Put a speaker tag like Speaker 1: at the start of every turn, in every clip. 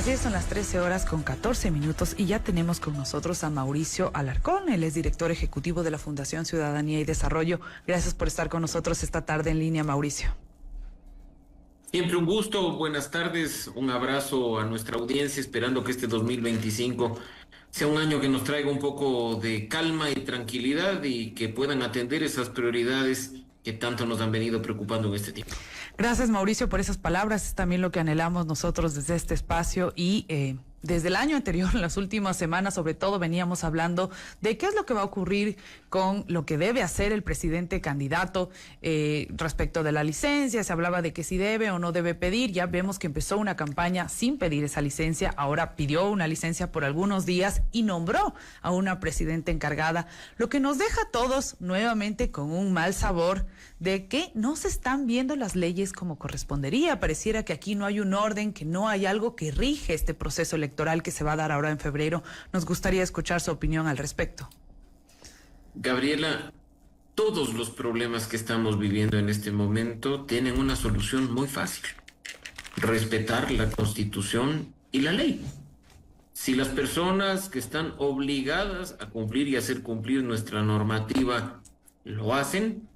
Speaker 1: Así es, son las 13 horas con 14 minutos y ya tenemos con nosotros a Mauricio Alarcón. Él es director ejecutivo de la Fundación Ciudadanía y Desarrollo. Gracias por estar con nosotros esta tarde en línea, Mauricio.
Speaker 2: Siempre un gusto, buenas tardes, un abrazo a nuestra audiencia, esperando que este 2025 sea un año que nos traiga un poco de calma y tranquilidad y que puedan atender esas prioridades que tanto nos han venido preocupando en este tiempo.
Speaker 1: Gracias, Mauricio, por esas palabras. Es también lo que anhelamos nosotros desde este espacio y desde el año anterior, en las últimas semanas, sobre todo, veníamos hablando de qué es lo que va a ocurrir con lo que debe hacer el presidente candidato respecto de la licencia. Se hablaba de que si debe o no debe pedir. Ya vemos que empezó una campaña sin pedir esa licencia. Ahora pidió una licencia por algunos días y nombró a una presidenta encargada, lo que nos deja a todos nuevamente con un mal sabor de que no se están viendo las leyes como correspondería. Pareciera que aquí no hay un orden, que no hay algo que rige este proceso electoral que se va a dar ahora en febrero. Nos gustaría escuchar su opinión al respecto.
Speaker 2: Gabriela, todos los problemas que estamos viviendo en este momento tienen una solución muy fácil: respetar la Constitución y la ley. Si las personas que están obligadas a cumplir y hacer cumplir nuestra normativa lo hacen,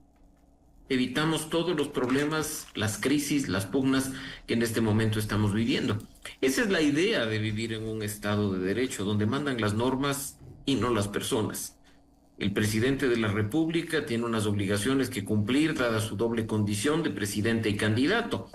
Speaker 2: evitamos todos los problemas, las crisis, las pugnas que en este momento estamos viviendo. Esa es la idea de vivir en un Estado de Derecho, donde mandan las normas y no las personas. El presidente de la República tiene unas obligaciones que cumplir, dada su doble condición de presidente y candidato.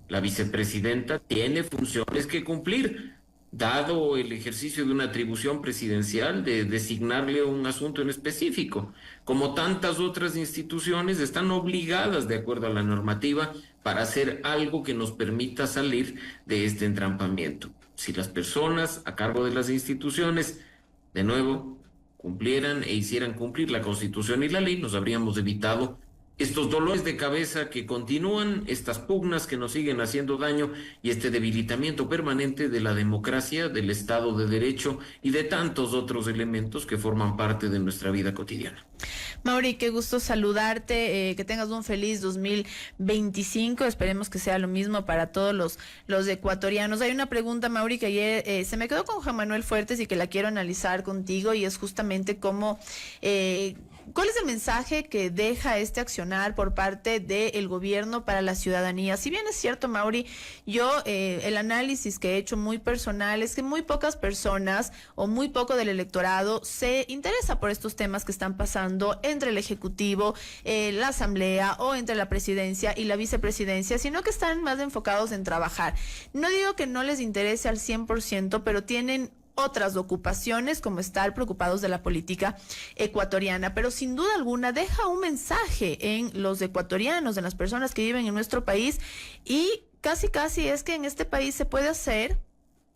Speaker 2: La vicepresidenta tiene funciones que cumplir, dado el ejercicio de una atribución presidencial de designarle un asunto en específico. Como tantas otras instituciones, están obligadas, de acuerdo a la normativa, para hacer algo que nos permita salir de este entrampamiento. Si las personas a cargo de las instituciones, de nuevo, cumplieran e hicieran cumplir la Constitución y la ley, nos habríamos evitado estos dolores de cabeza que continúan, estas pugnas que nos siguen haciendo daño y este debilitamiento permanente de la democracia, del Estado de Derecho y de tantos otros elementos que forman parte de nuestra vida cotidiana.
Speaker 3: Mauri, qué gusto saludarte, que tengas un feliz 2025, esperemos que sea lo mismo para todos los ecuatorianos. Hay una pregunta, Mauri, que ayer se me quedó con Juan Manuel Fuertes y que la quiero analizar contigo, y es justamente cómo... ¿Cuál es el mensaje que deja este accionar por parte del gobierno para la ciudadanía? Si bien es cierto, Mauri, yo el análisis que he hecho muy personal es que muy pocas personas o muy poco del electorado se interesa por estos temas que están pasando entre el Ejecutivo, la Asamblea o entre la Presidencia y la Vicepresidencia, sino que están más enfocados en trabajar. No digo que no les interese al 100%, pero tienen otras ocupaciones, como estar preocupados de la política ecuatoriana, pero sin duda alguna deja un mensaje en los ecuatorianos, en las personas que viven en nuestro país, y casi es que en este país se puede hacer,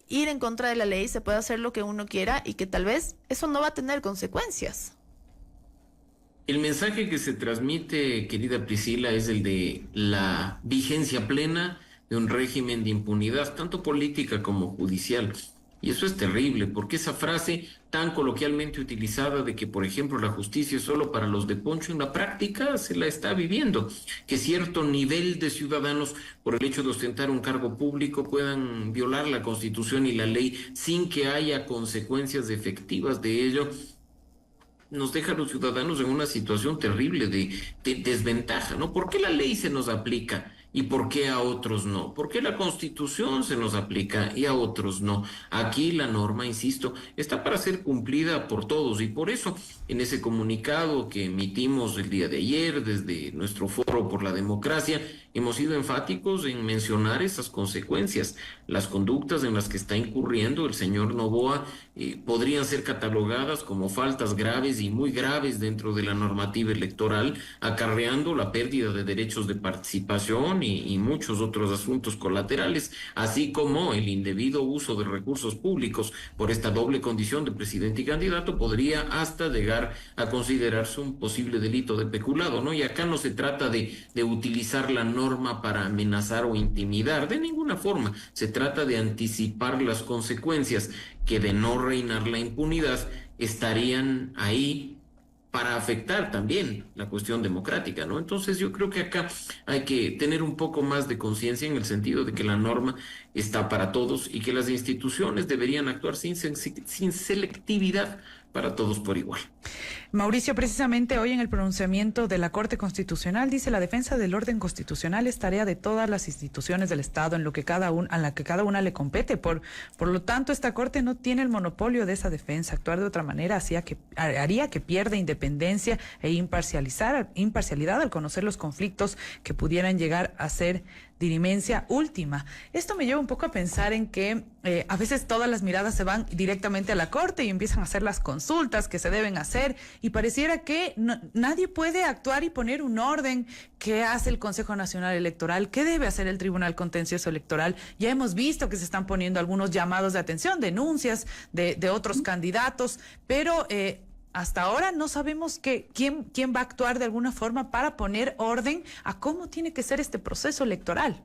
Speaker 3: ir en contra de la ley, se puede hacer lo que uno quiera y que tal vez eso no va a tener consecuencias.
Speaker 2: El mensaje que se transmite, querida Priscila, es el de la vigencia plena de un régimen de impunidad, tanto política como judicial. Y eso es terrible, porque esa frase tan coloquialmente utilizada de que, por ejemplo, la justicia es solo para los de poncho, en la práctica se la está viviendo. Que cierto nivel de ciudadanos, por el hecho de ostentar un cargo público, puedan violar la Constitución y la ley sin que haya consecuencias efectivas de ello, nos deja a los ciudadanos en una situación terrible de desventaja, ¿no? ¿Por qué la ley se nos aplica y por qué a otros no? ¿Por qué la Constitución se nos aplica y a otros no? Aquí la norma, insisto, está para ser cumplida por todos, y por eso en ese comunicado que emitimos el día de ayer desde nuestro Foro por la Democracia, hemos sido enfáticos en mencionar esas consecuencias. Las conductas en las que está incurriendo el señor Noboa podrían ser catalogadas como faltas graves y muy graves dentro de la normativa electoral, acarreando la pérdida de derechos de participación y muchos otros asuntos colaterales, así como el indebido uso de recursos públicos por esta doble condición de presidente y candidato podría hasta llegar a considerarse un posible delito de peculado, ¿no? Y acá no se trata de utilizar la norma para amenazar o intimidar, de ninguna forma. Se trata de anticipar las consecuencias que, de no reinar la impunidad, estarían ahí para afectar también la cuestión democrática, ¿no? Entonces yo creo que acá hay que tener un poco más de conciencia en el sentido de que la norma está para todos y que las instituciones deberían actuar sin selectividad para todos por igual.
Speaker 1: Mauricio, precisamente hoy en el pronunciamiento de la Corte Constitucional dice: la defensa del orden constitucional es tarea de todas las instituciones del Estado a la que cada una le compete. Por lo tanto, esta Corte no tiene el monopolio de esa defensa. Actuar de otra manera haría que pierda independencia e imparcialidad al conocer los conflictos que pudieran llegar a ser dirimencia última. Esto me lleva un poco a pensar en que a veces todas las miradas se van directamente a la Corte y empiezan a hacer las consultas que se deben hacer, y pareciera que nadie puede actuar y poner un orden. ¿Qué hace el Consejo Nacional Electoral? ¿Qué debe hacer el Tribunal Contencioso Electoral? Ya hemos visto que se están poniendo algunos llamados de atención, denuncias de otros candidatos, pero hasta ahora no sabemos quién va a actuar de alguna forma para poner orden a cómo tiene que ser este proceso electoral.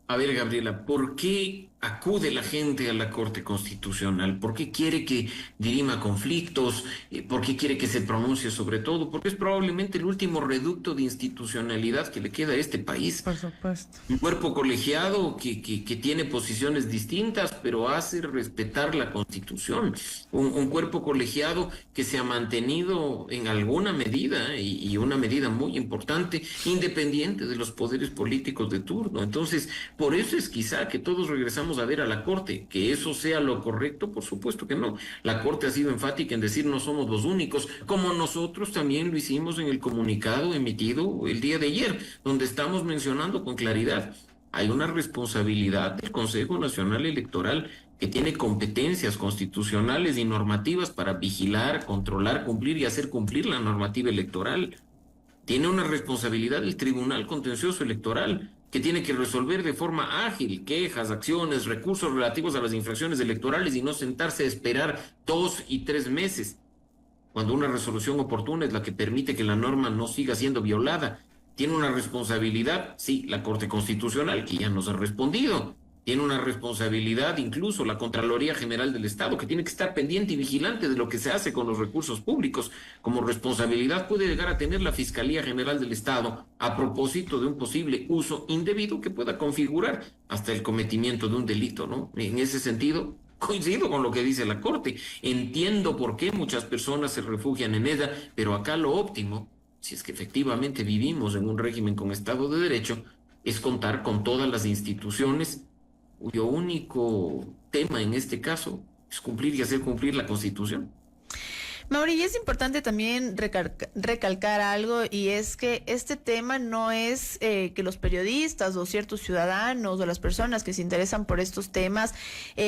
Speaker 2: A ver, Gabriela, ¿por qué acude la gente a la Corte Constitucional? ¿Por qué quiere que dirima conflictos? ¿Por qué quiere que se pronuncie sobre todo? Porque es probablemente el último reducto de institucionalidad que le queda a este país.
Speaker 1: Por supuesto.
Speaker 2: Un cuerpo colegiado que tiene posiciones distintas, pero hace respetar la Constitución. Un cuerpo colegiado que se ha mantenido en alguna medida, y una medida muy importante, independiente de los poderes políticos de turno. Entonces, por eso es quizá que todos regresamos a ver a la Corte. Que eso sea lo correcto, por supuesto que no. La Corte ha sido enfática en decir: no somos los únicos, como nosotros también lo hicimos en el comunicado emitido el día de ayer, donde estamos mencionando con claridad: hay una responsabilidad del Consejo Nacional Electoral, que tiene competencias constitucionales y normativas para vigilar, controlar, cumplir y hacer cumplir la normativa electoral. Tiene una responsabilidad el Tribunal Contencioso Electoral, que tiene que resolver de forma ágil quejas, acciones, recursos relativos a las infracciones electorales, y no sentarse a esperar 2 y 3 meses, cuando una resolución oportuna es la que permite que la norma no siga siendo violada. Tiene una responsabilidad, sí, la Corte Constitucional, que ya nos ha respondido. Tiene una responsabilidad incluso la Contraloría General del Estado, que tiene que estar pendiente y vigilante de lo que se hace con los recursos públicos. Como responsabilidad puede llegar a tener la Fiscalía General del Estado a propósito de un posible uso indebido que pueda configurar hasta el cometimiento de un delito, ¿no? En ese sentido, coincido con lo que dice la Corte. Entiendo por qué muchas personas se refugian en ella, pero acá lo óptimo, si es que efectivamente vivimos en un régimen con Estado de Derecho, es contar con todas las instituciones cuyo único tema en este caso es cumplir y hacer cumplir la Constitución.
Speaker 3: Mauri, y es importante también recalcar algo, y es que este tema no es que los periodistas o ciertos ciudadanos o las personas que se interesan por estos temas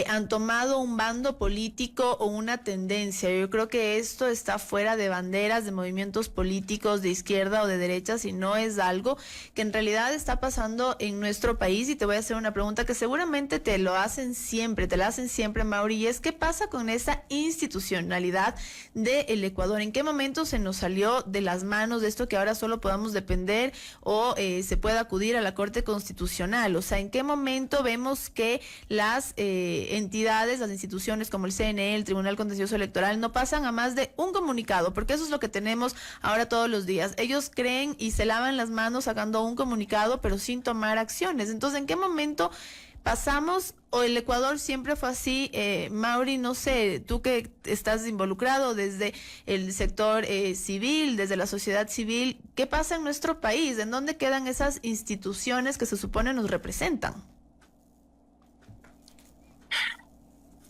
Speaker 3: han tomado un bando político o una tendencia. Yo creo que esto está fuera de banderas, de movimientos políticos de izquierda o de derecha, sino es algo que en realidad está pasando en nuestro país. Y te voy a hacer una pregunta que seguramente te la hacen siempre, Mauri, y es: ¿qué pasa con esa institucionalidad del Ecuador? ¿En qué momento se nos salió de las manos de esto que ahora solo podamos depender o se pueda acudir a la Corte Constitucional? O sea, ¿en qué momento vemos que las entidades, las instituciones como el CNE, el Tribunal Contencioso Electoral, no pasan a más de un comunicado? Porque eso es lo que tenemos ahora todos los días. Ellos creen y se lavan las manos sacando un comunicado, pero sin tomar acciones. Entonces, ¿en qué momento pasamos, o el Ecuador siempre fue así? Mauri, no sé, tú que estás involucrado desde el sector civil, desde la sociedad civil, ¿qué pasa en nuestro país? ¿En dónde quedan esas instituciones que se supone nos representan?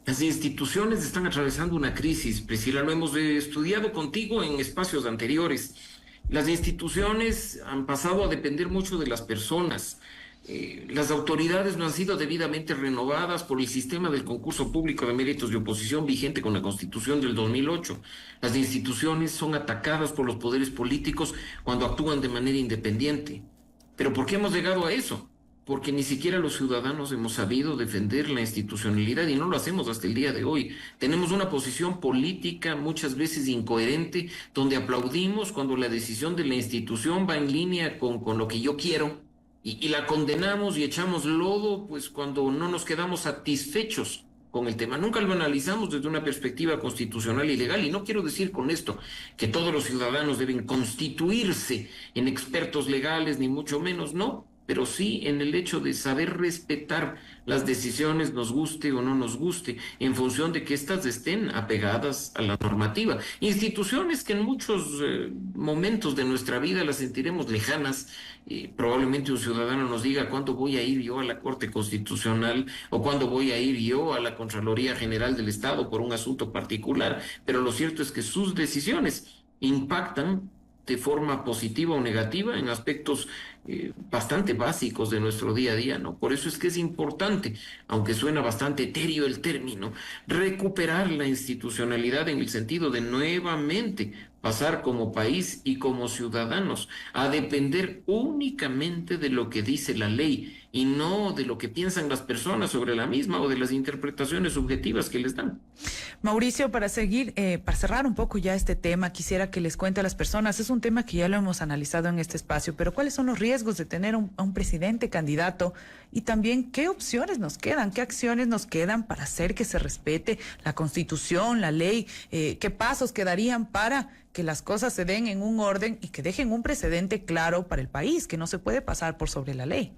Speaker 2: Las instituciones están atravesando una crisis, Priscila, lo hemos estudiado contigo en espacios anteriores. Las instituciones han pasado a depender mucho de las personas. Las autoridades no han sido debidamente renovadas por el sistema del concurso público de méritos de oposición vigente con la Constitución del 2008. Las instituciones son atacadas por los poderes políticos cuando actúan de manera independiente. ¿Pero por qué hemos llegado a eso? Porque ni siquiera los ciudadanos hemos sabido defender la institucionalidad, y no lo hacemos hasta el día de hoy. Tenemos una posición política muchas veces incoherente, donde aplaudimos cuando la decisión de la institución va en línea con lo que yo quiero, y la condenamos y echamos lodo pues cuando no nos quedamos satisfechos con el tema. Nunca lo analizamos desde una perspectiva constitucional y legal, y no quiero decir con esto que todos los ciudadanos deben constituirse en expertos legales, ni mucho menos, no. pero sí en el hecho de saber respetar las decisiones, nos guste o no nos guste, en función de que éstas estén apegadas a la normativa. Instituciones que en muchos momentos de nuestra vida las sentiremos lejanas. Probablemente un ciudadano nos diga cuándo voy a ir yo a la Corte Constitucional o cuándo voy a ir yo a la Contraloría General del Estado por un asunto particular, pero lo cierto es que sus decisiones impactan de forma positiva o negativa en aspectos bastante básicos de nuestro día a día, ¿no? Por eso es que es importante, aunque suena bastante etéreo el término, recuperar la institucionalidad en el sentido de nuevamente pasar como país y como ciudadanos a depender únicamente de lo que dice la ley y no de lo que piensan las personas sobre la misma o de las interpretaciones subjetivas que les dan.
Speaker 1: Mauricio, para cerrar un poco ya este tema, quisiera que les cuente a las personas, es un tema que ya lo hemos analizado en este espacio, pero ¿cuáles son los riesgos de tener a un presidente candidato? Y también, ¿qué opciones nos quedan? ¿Qué acciones nos quedan para hacer que se respete la Constitución, la ley? ¿Qué pasos quedarían para que las cosas se den en un orden y que dejen un precedente claro para el país, que no se puede pasar por sobre la ley?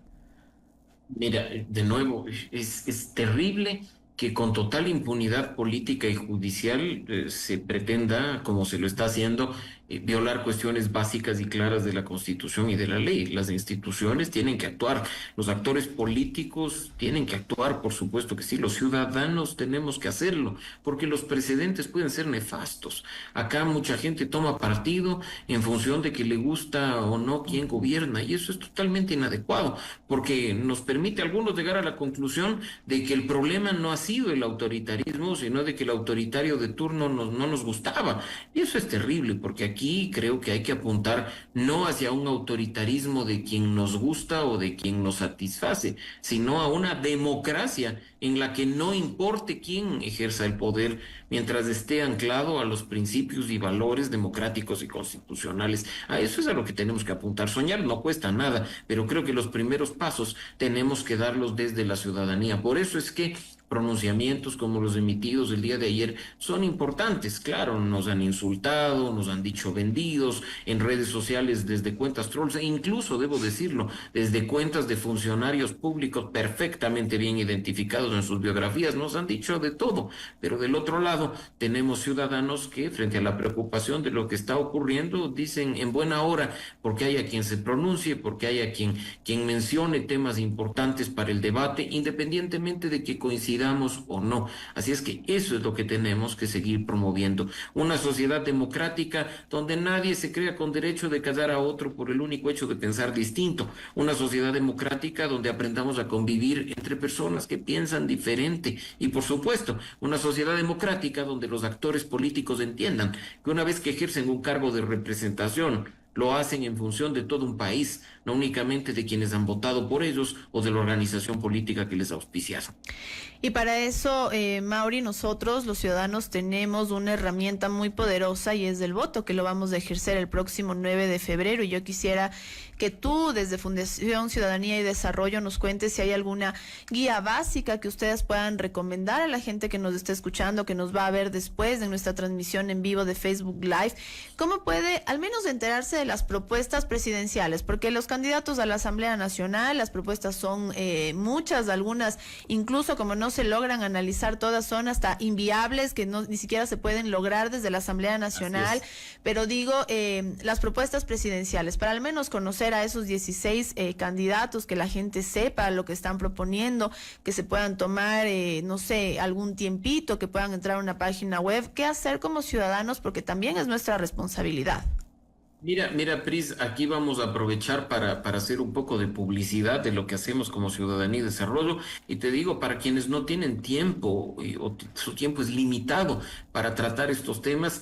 Speaker 2: Mira, de nuevo, es terrible que con total impunidad política y judicial se pretenda, como se lo está haciendo, violar cuestiones básicas y claras de la Constitución y de la ley. Las instituciones tienen que actuar, los actores políticos tienen que actuar, por supuesto que sí, los ciudadanos tenemos que hacerlo, porque los precedentes pueden ser nefastos. Acá mucha gente toma partido en función de que le gusta o no quién gobierna, y eso es totalmente inadecuado, porque nos permite a algunos llegar a la conclusión de que el problema no ha sido el autoritarismo, sino de que el autoritario de turno no nos gustaba. Y eso es terrible, porque aquí creo que hay que apuntar no hacia un autoritarismo de quien nos gusta o de quien nos satisface, sino a una democracia en la que no importe quién ejerza el poder, mientras esté anclado a los principios y valores democráticos y constitucionales. A eso es a lo que tenemos que apuntar. Soñar no cuesta nada, pero creo que los primeros pasos tenemos que darlos desde la ciudadanía. Por eso es que pronunciamientos como los emitidos el día de ayer son importantes. Claro, nos han insultado, nos han dicho vendidos en redes sociales desde cuentas trolls e incluso, debo decirlo, desde cuentas de funcionarios públicos perfectamente bien identificados en sus biografías, nos han dicho de todo. Pero del otro lado tenemos ciudadanos que frente a la preocupación de lo que está ocurriendo dicen en buena hora, porque haya quien se pronuncie, porque haya quien mencione temas importantes para el debate, independientemente de que coincida o no. Así es que eso es lo que tenemos que seguir promoviendo. Una sociedad democrática donde nadie se crea con derecho de callar a otro por el único hecho de pensar distinto. Una sociedad democrática donde aprendamos a convivir entre personas que piensan diferente. Y por supuesto, una sociedad democrática donde los actores políticos entiendan que una vez que ejercen un cargo de representación, lo hacen en función de todo un país, no únicamente de quienes han votado por ellos o de la organización política que les auspiciaron.
Speaker 3: Y para eso, Mauri, nosotros los ciudadanos tenemos una herramienta muy poderosa y es el voto, que lo vamos a ejercer el próximo 9 de febrero. Y yo quisiera que tú, desde Fundación Ciudadanía y Desarrollo, nos cuentes si hay alguna guía básica que ustedes puedan recomendar a la gente que nos esté escuchando, que nos va a ver después de nuestra transmisión en vivo de Facebook Live. ¿Cómo puede al menos enterarse de las propuestas presidenciales? Porque los candidatos a la Asamblea Nacional, las propuestas son muchas, algunas incluso como no se logran analizar todas, son hasta inviables, que no, ni siquiera se pueden lograr desde la Asamblea Nacional. Pero digo, las propuestas presidenciales, para al menos conocer a esos 16 candidatos, que la gente sepa lo que están proponiendo, que se puedan tomar, no sé, algún tiempito, que puedan entrar a una página web. ¿Qué hacer como ciudadanos? Porque también es nuestra responsabilidad.
Speaker 2: Mira, Pris, aquí vamos a aprovechar para hacer un poco de publicidad de lo que hacemos como Ciudadanía y Desarrollo. Y te digo, para quienes no tienen tiempo o su tiempo es limitado para tratar estos temas,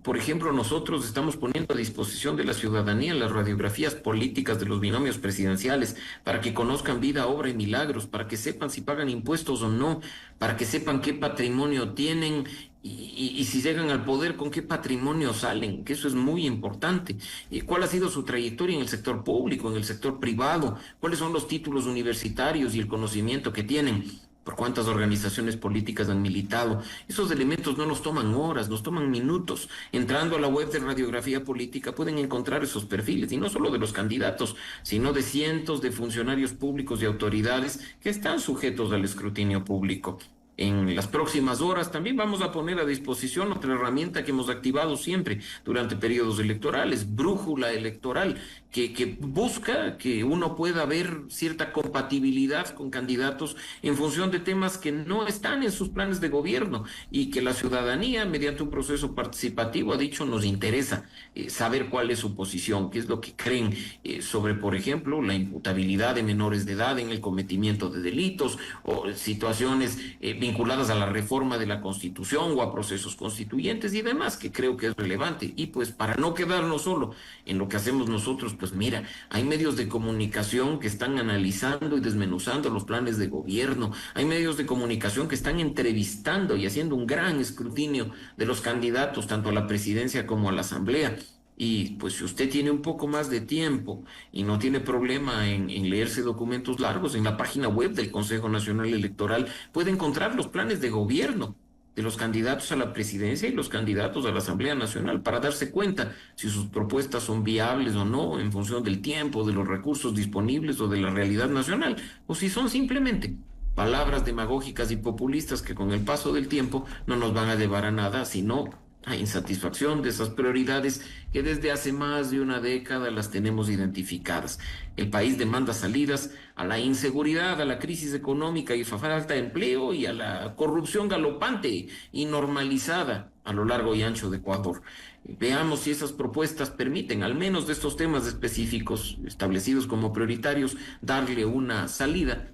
Speaker 2: por ejemplo, nosotros estamos poniendo a disposición de la ciudadanía las radiografías políticas de los binomios presidenciales para que conozcan vida, obra y milagros, para que sepan si pagan impuestos o no, para que sepan qué patrimonio tienen y si llegan al poder, con qué patrimonio salen, que eso es muy importante. Y cuál ha sido su trayectoria en el sector público, en el sector privado, cuáles son los títulos universitarios y el conocimiento que tienen. por cuántas organizaciones políticas han militado. Esos elementos no nos toman horas, nos toman minutos. Entrando a la web de Radiografía Política pueden encontrar esos perfiles, y no solo de los candidatos, sino de cientos de funcionarios públicos y autoridades que están sujetos al escrutinio público. En las próximas horas también vamos a poner a disposición otra herramienta que hemos activado siempre durante periodos electorales, Brújula Electoral, que busca que uno pueda ver cierta compatibilidad con candidatos en función de temas que no están en sus planes de gobierno y que la ciudadanía, mediante un proceso participativo, ha dicho nos interesa saber cuál es su posición, qué es lo que creen sobre, por ejemplo, la imputabilidad de menores de edad en el cometimiento de delitos o situaciones vinculadas a la reforma de la Constitución o a procesos constituyentes y demás, que creo que es relevante. Y pues para no quedarnos solo en lo que hacemos nosotros, pues mira, hay medios de comunicación que están analizando y desmenuzando los planes de gobierno, hay medios de comunicación que están entrevistando y haciendo un gran escrutinio de los candidatos, tanto a la presidencia como a la asamblea. Y pues si usted tiene un poco más de tiempo y no tiene problema en leerse documentos largos, en la página web del Consejo Nacional Electoral puede encontrar los planes de gobierno de los candidatos a la presidencia y los candidatos a la Asamblea Nacional para darse cuenta si sus propuestas son viables o no en función del tiempo, de los recursos disponibles o de la realidad nacional, o si son simplemente palabras demagógicas y populistas que con el paso del tiempo no nos van a llevar a nada, sino a insatisfacción de esas prioridades que desde hace más de una década las tenemos identificadas. El país demanda salidas a la inseguridad, a la crisis económica y falta de empleo y a la corrupción galopante y normalizada a lo largo y ancho de Ecuador. Veamos si esas propuestas permiten, al menos de estos temas específicos establecidos como prioritarios, darle una salida,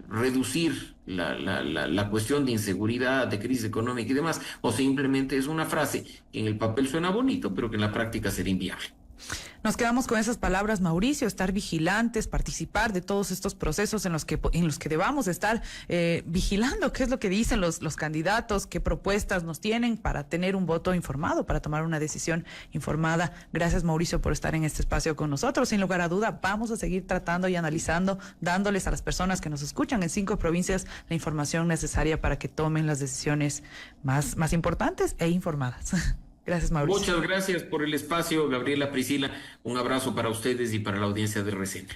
Speaker 2: reducir la cuestión de inseguridad, de crisis económica y demás, o simplemente es una frase que en el papel suena bonito, pero que en la práctica será inviable.
Speaker 1: Nos quedamos con esas palabras, Mauricio, estar vigilantes, participar de todos estos procesos en los que debamos estar vigilando qué es lo que dicen los candidatos, qué propuestas nos tienen para tener un voto informado, para tomar una decisión informada. Gracias, Mauricio, por estar en este espacio con nosotros. Sin lugar a duda, vamos a seguir tratando y analizando, dándoles a las personas que nos escuchan en 5 provincias la información necesaria para que tomen las decisiones más importantes e informadas. Gracias, Mauricio.
Speaker 2: Muchas gracias por el espacio, Gabriela, Priscila. Un abrazo para ustedes y para la audiencia de RCN.